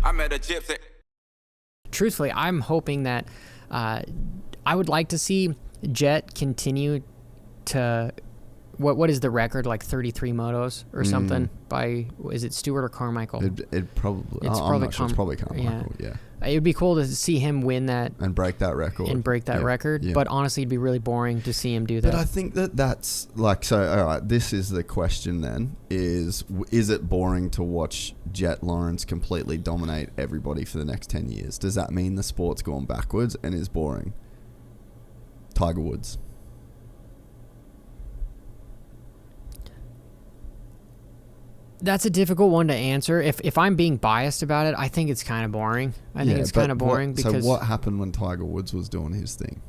I met a Gypsy. Truthfully, I'm hoping that I would like to see Jett continue to what is the record, like 33 motos or something by, is it Stewart or Carmichael? It probably, It's I'm not sure. It's probably Carmichael. Yeah. It would be cool to see him win that and break that record. Yeah. But honestly, it'd be really boring to see him do that. But I think that's like, so all right, this is the question then, is it boring to watch Jett Lawrence completely dominate everybody for the next 10 years? Does that mean the sport's gone backwards and is boring? Tiger Woods. That's a difficult one to answer. If I'm being biased about it, I think it's kind of boring. I think it's kind of boring because... So what happened when Tiger Woods was doing his thing?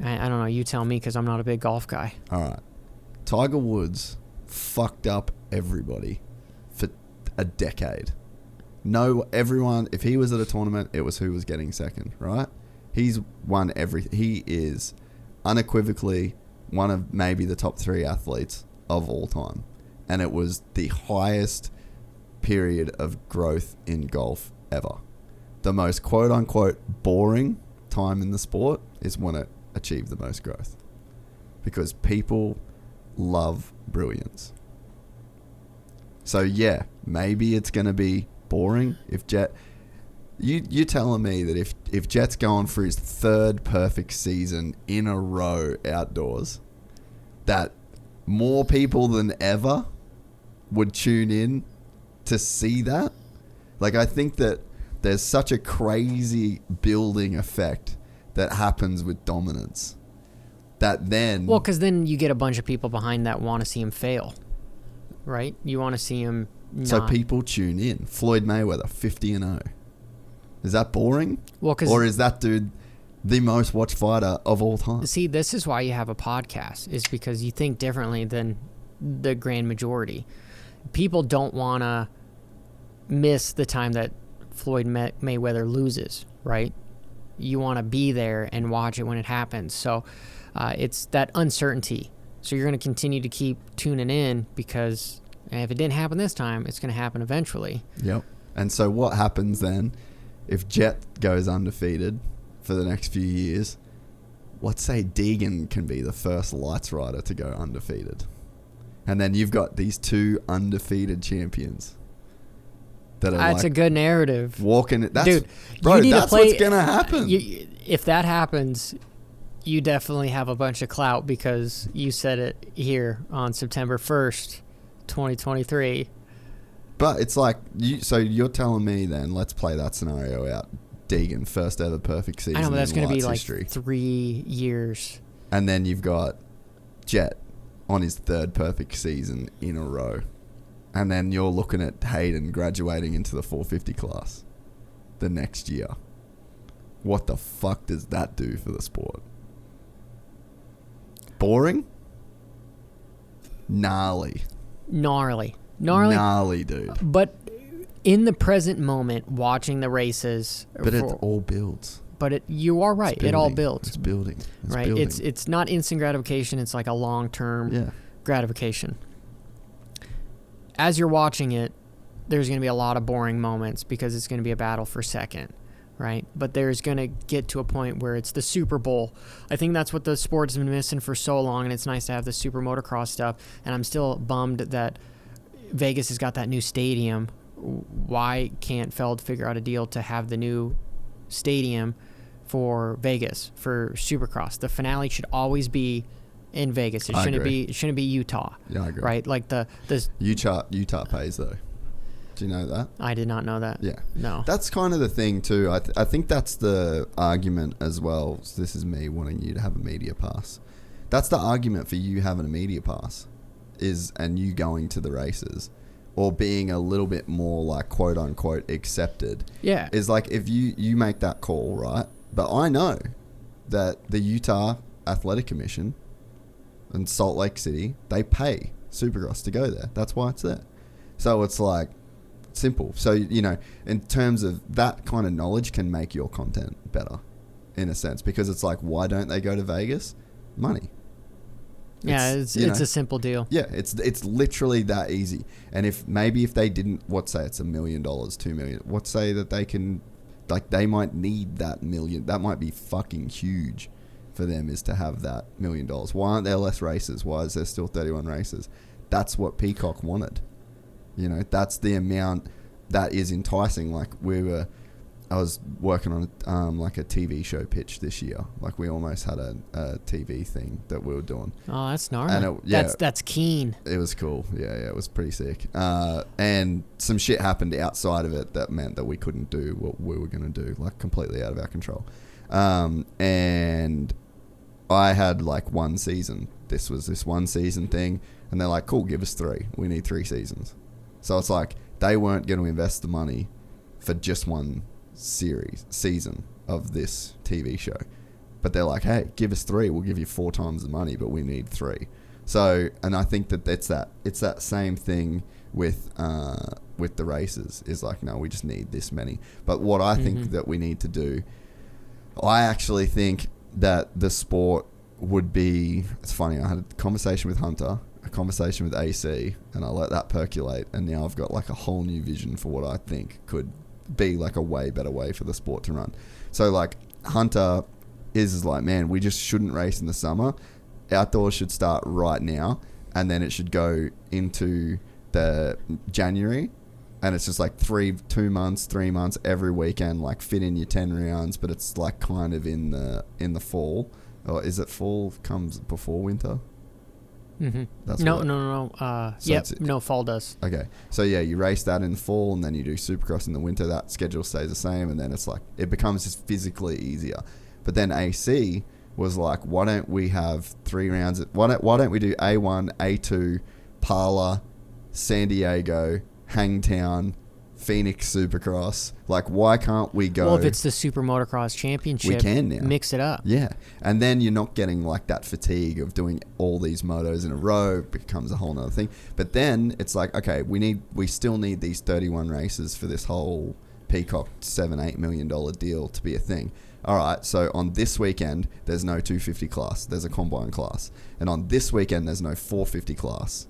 I don't know. You tell me, because I'm not a big golf guy. All right. Tiger Woods fucked up everybody for a decade. No, everyone, if he was at a tournament, it was who was getting second, right? He's won everything. He is unequivocally one of maybe the top 3 athletes of all time. And it was the highest period of growth in golf ever. The most quote-unquote boring time in the sport is when it achieved the most growth. Because people love brilliance. So yeah, maybe it's going to be boring if Jett... You're telling me that if Jett's going for his 3rd perfect season in a row outdoors, that more people than ever would tune in to see that? Like, I think that there's such a crazy building effect that happens with dominance that then... Well, because then you get a bunch of people behind that want to see him fail, right? You want to see him not... So people tune in. Floyd Mayweather, 50-0. Is that boring? Well, or is that dude the most watched fighter of all time? See, this is why you have a podcast, is because you think differently than the grand majority. People don't want to miss the time that Floyd Mayweather loses, right? You want to be there and watch it when it happens. So it's that uncertainty. So you're going to continue to keep tuning in, because if it didn't happen this time, it's going to happen eventually. Yep. And so what happens then if Jett goes undefeated for the next few years? Let's say Deegan can be the first lights rider to go undefeated. And then you've got these 2 undefeated champions that are that's like a good narrative. Walking it. Dude, bro, you need that's to play, what's going to happen. If that happens, you definitely have a bunch of clout, because you said it here on September 1st, 2023. But it's like, so you're telling me then, let's play that scenario out. Deegan, first ever perfect season. I know, but that's going to be like history. 3 years. And then you've got Jett on his 3rd perfect season in a row. And then you're looking at Haiden graduating into the 450 class the next year. What the fuck does that do for the sport? Boring? Gnarly, dude. But in the present moment, watching the races... But it all builds. But you are right. It all builds. It's building. Right. Building. It's not instant gratification. It's like a long-term gratification. As you're watching it, there's going to be a lot of boring moments, because it's going to be a battle for second, right? But there's going to get to a point where it's the Super Bowl. I think that's what the sport's been missing for so long, and it's nice to have the Super Motocross stuff. And I'm still bummed that Vegas has got that new stadium. Why can't Feld figure out a deal to have the new stadium for Vegas, for Supercross? The finale should always be in Vegas. It shouldn't be Utah. Yeah, I agree. Right? Like the Utah pays though. Do you know that? I did not know that. Yeah. No. That's kind of the thing too. I think that's the argument as well. So this is me wanting you to have a media pass. That's the argument for you having a media pass, and you going to the races, or being a little bit more like quote unquote accepted. Yeah. Is like, if you make that call, right? But I know that the Utah Athletic Commission and Salt Lake City, they pay Supercross to go there. That's why it's there. So it's like simple. So, in terms of that kind of knowledge can make your content better in a sense, because it's like, why don't they go to Vegas? Money. Yeah, it's a simple deal. Yeah, it's literally that easy. And if they didn't, say it's $1 million, $2 million, say that they can, they might need that million. That might be fucking huge for them, is to have that $1 million. Why aren't there less races? Why is there still 31 races? That's what Peacock wanted. That's the amount that is enticing. I was working on a TV show pitch this year. We almost had a TV thing that we were doing. Oh, that's gnarly. And that's keen. It was cool. Yeah, it was pretty sick. And some shit happened outside of it that meant that we couldn't do what we were going to do, completely out of our control. And I had one season. This was this one season thing. And they're like, cool, give us 3. We need 3 seasons. So it's they weren't going to invest the money for just one season of this TV show, but they're like, hey, give us 3, we'll give you 4 times the money, but we need 3. So, and I think that it's that same thing with the races, is no, we just need this many. But what I think that we need to do, I actually think that the sport would be, it's funny, I had a conversation with Hunter, a conversation with AC, and I let that percolate, and now I've got a whole new vision for what I think could be a way better way for the sport to run. So Hunter is man, we just shouldn't race in the summer. Outdoors should start right now, and then it should go into the January, and it's just 3 months every weekend, fit in your 10 rounds, but it's kind of in the fall. Or is it fall comes before winter? Mm-hmm. No, fall does. Okay, so yeah, you race that in the fall, and then you do Supercross in the winter. That schedule stays the same, and then it's it becomes just physically easier. But then AC was why don't we have 3 rounds? Why don't we do A1, A2, Parla, San Diego, Hangtown, Phoenix Supercross? Why can't we go? Well, if it's the Super Motocross Championship, we can now mix it up. Yeah, and then you're not getting that fatigue of doing all these motos in a row. It becomes a whole nother thing. But then it's okay, we still need these 31 races for this whole Peacock $7-8 million deal to be a thing. All right, so on this weekend there's no 250 class, there's a combine class, and on this weekend there's no 450 class.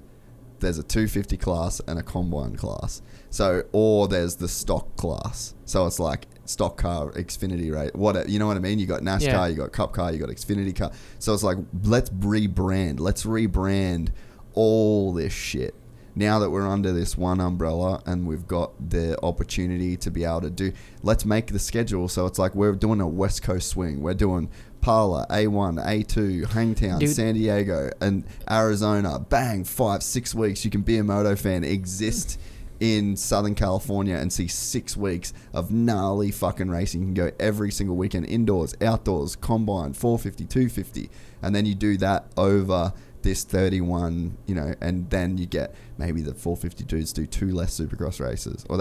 There's a 250 class and a combine class. So, or there's the stock class. So it's stock car, Xfinity rate, whatever. You know what I mean? You got NASCAR, you got Cup car, you got Xfinity car. So it's let's rebrand. Let's rebrand all this shit. Now that we're under this one umbrella and we've got the opportunity to be able to do, let's make the schedule so it's we're doing a West Coast swing. We're doing Parla, A1, A2, Hangtown, San Diego, and Arizona. Bang, 5-6 weeks. You can be a moto fan, exist in Southern California, and see 6 weeks of gnarly fucking racing. You can go every single weekend, indoors, outdoors, combine, 450, 250, and then you do that over this 31, and then you get maybe the 450 dudes do 2 less Supercross races, or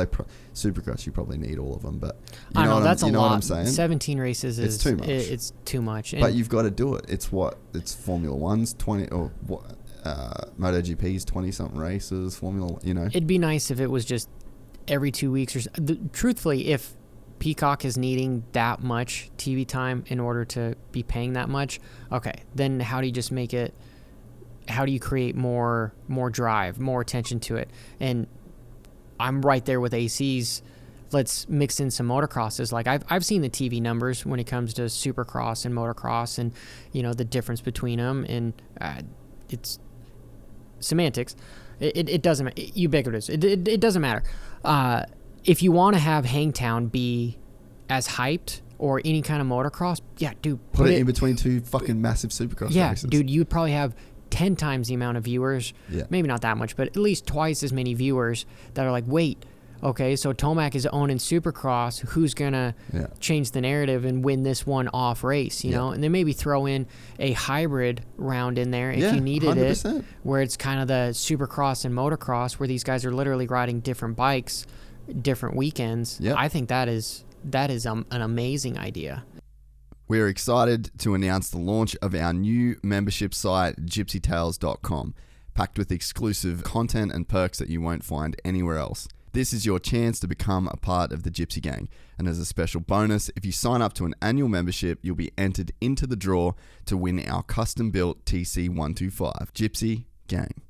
Supercross you probably need all of them, but I know that's a lot. What I'm saying? 17 races is too much. It's too much, but you've got to do it. It's Formula One's 20, or what? MotoGP's 20 something races. Formula, It'd be nice if it was just every 2 weeks or truthfully, if Peacock is needing that much TV time in order to be paying that much, okay, then how do you just make it? How do you create more drive, more attention to it? And I'm right there with AC's. Let's mix in some motocrosses. I've seen the TV numbers when it comes to Supercross and motocross, and the difference between them, and it's semantics. It doesn't matter. Ubiquitous. It doesn't matter. If you want to have Hangtown be as hyped or any kind of motocross, yeah, dude, put it in between 2 fucking massive Supercross races. Yeah, dude, you'd probably have 10 times the amount of viewers. Yeah. Maybe not that much, but at least twice as many viewers that are wait, okay, so Tomac is owning Supercross. Who's going to change the narrative and win this one off race, you know? And then maybe throw in a hybrid round in there if you needed 100%. It, where it's kind of the Supercross and motocross, where these guys are literally riding different bikes, different weekends. I think that is an amazing idea. We're excited to announce the launch of our new membership site, gypsytales.com, packed with exclusive content and perks that you won't find anywhere else. This is your chance to become a part of the Gypsy Gang. And as a special bonus, if you sign up to an annual membership, you'll be entered into the draw to win our custom-built TC125. Gypsy Gang.